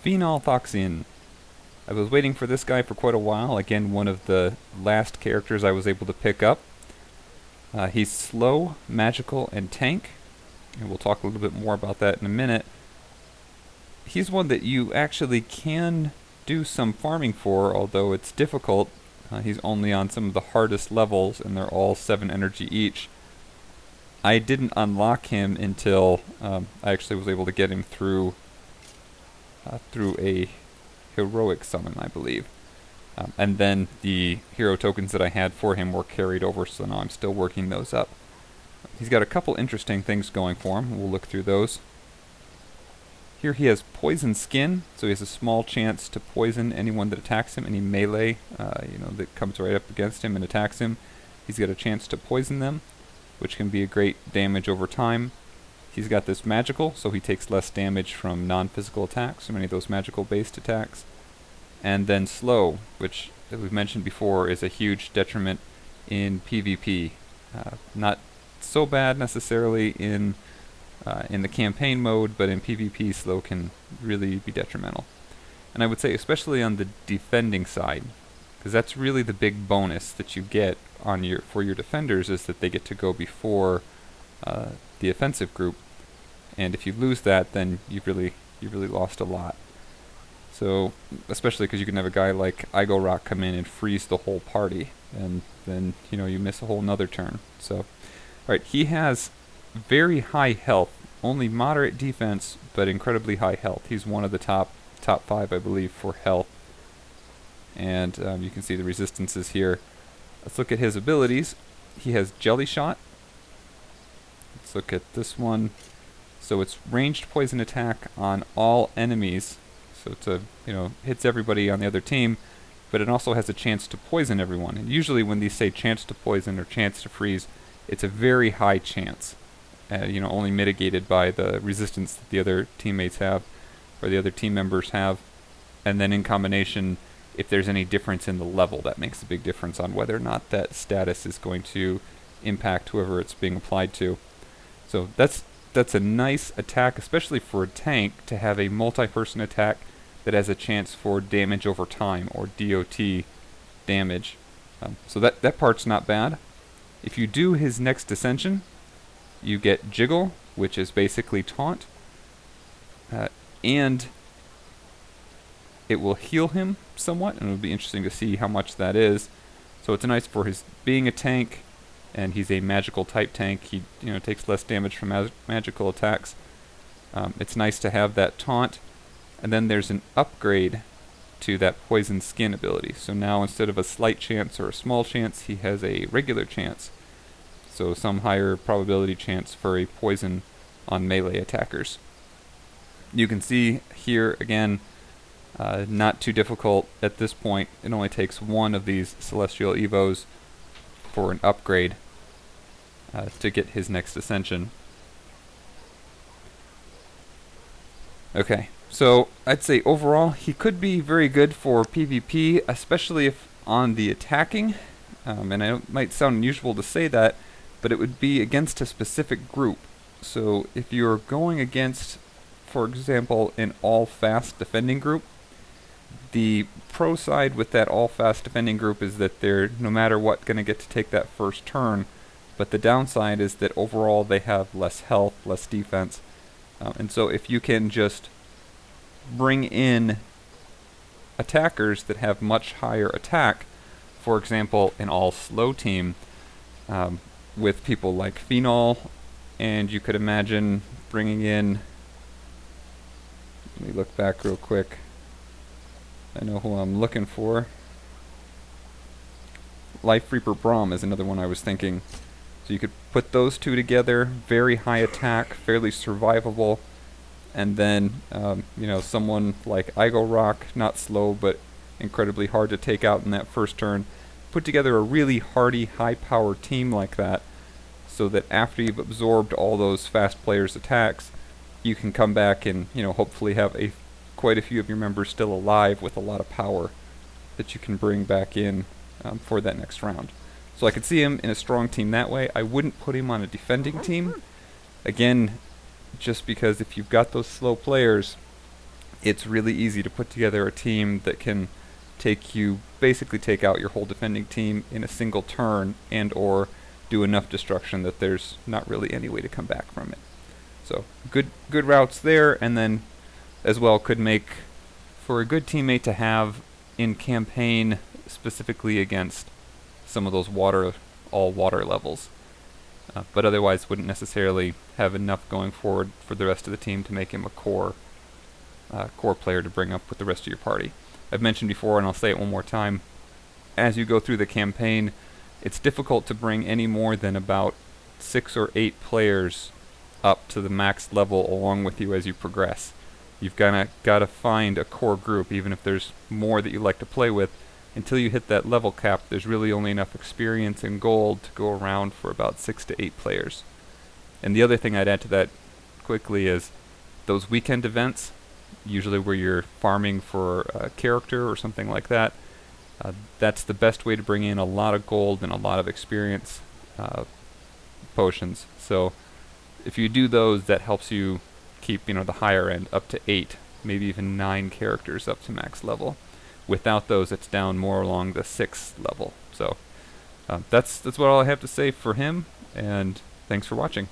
Phenolthoxin. I was waiting for this guy for quite a while. Again, one of the last characters I was able to pick up. He's slow, magical, and tank. And we'll talk a little bit more about that in a minute. He's one that you actually can do some farming for, although it's difficult. He's only on some of the hardest levels, and they're all 7 energy each. I didn't unlock him until I actually was able to get him through a heroic summon, I believe. And then the hero tokens that I had for him were carried over, so now I'm still working those up. He's got a couple interesting things going for him. We'll look through those. Here he has poison skin, so he has a small chance to poison anyone that attacks him, any melee that comes right up against him and attacks him. He's got a chance to poison them, which can be a great damage over time. He's got this magical, so he takes less damage from non-physical attacks, from any of those magical-based attacks. And then slow, which, as we've mentioned before, is a huge detriment in PvP. Not so bad necessarily in the campaign mode, but in PvP, slow can really be detrimental. And I would say especially on the defending side, because that's really the big bonus that you get for your defenders, is that they get to go before the offensive group. And if you lose that, then you've really lost a lot. So, especially because you can have a guy like Igorok come in and freeze the whole party, and then you miss a whole nother turn. So, alright, he has very high health, only moderate defense, but incredibly high health. He's one of the top 5, I believe, for health. And you can see the resistances here. Let's look at his abilities. He has Jelly Shot. Let's look at this one. So it's ranged poison attack on all enemies. So it's hits everybody on the other team, but it also has a chance to poison everyone. And usually when these say chance to poison or chance to freeze, it's a very high chance. Only mitigated by the resistance that the other teammates have, or the other team members have. And then in combination, if there's any difference in the level, that makes a big difference on whether or not that status is going to impact whoever it's being applied to. So that's a nice attack, especially for a tank, to have a multi-person attack that has a chance for damage over time, or DOT damage. So that part's not bad. If you do his next ascension, you get Jiggle, which is basically taunt, and it will heal him somewhat, and it'll be interesting to see how much that is. So it's nice for his being a tank, and he's a magical type tank. He takes less damage from magical attacks. It's nice to have that taunt, and then there's an upgrade to that poison skin ability. So now instead of a slight chance or a small chance, he has a regular chance. So some higher probability chance for a poison on melee attackers. You can see here again, not too difficult at this point. It only takes one of these Celestial Evos for an upgrade to get his next ascension. Okay, so I'd say overall he could be very good for PvP, especially if on the attacking. And it might sound unusual to say that, but it would be against a specific group. So if you're going against, for example, an all-fast defending group, the pro side with that all-fast defending group is that they're, no matter what, going to get to take that first turn, but the downside is that overall they have less health, less defense, and so if you can just bring in attackers that have much higher attack, for example, an all-slow team, with people like Phenol, and you could imagine bringing in, let me look back real quick, I know who I'm looking for. Life Reaper Braum is another one I was thinking. So you could put those two together, very high attack, fairly survivable, and then someone like Igorok, not slow but incredibly hard to take out in that first turn. Put together a really hardy, high-power team like that, so that after you've absorbed all those fast players' attacks, you can come back and hopefully have quite a few of your members still alive with a lot of power that you can bring back in for that next round. So I could see him in a strong team that way. I wouldn't put him on a defending team. Again, just because if you've got those slow players, it's really easy to put together a team that can basically take out your whole defending team in a single turn and or do enough destruction that there's not really any way to come back from it. So good routes there, and then as well could make for a good teammate to have in campaign, specifically against some of those all water levels. But otherwise wouldn't necessarily have enough going forward for the rest of the team to make him a core player to bring up with the rest of your party. I've mentioned before, and I'll say it one more time, as you go through the campaign, it's difficult to bring any more than about 6 or 8 players up to the max level along with you as you progress. You've got to find a core group, even if there's more that you like to play with. Until you hit that level cap, there's really only enough experience and gold to go around for about 6 to 8 players. And the other thing I'd add to that quickly is those weekend events, usually where you're farming for a character or something like that. That's the best way to bring in a lot of gold and a lot of experience potions. So if you do those, that helps you keep the higher end up to 8, maybe even 9 characters up to max level. Without those, it's down more along the 6th level. So that's what all I have to say for him, and thanks for watching.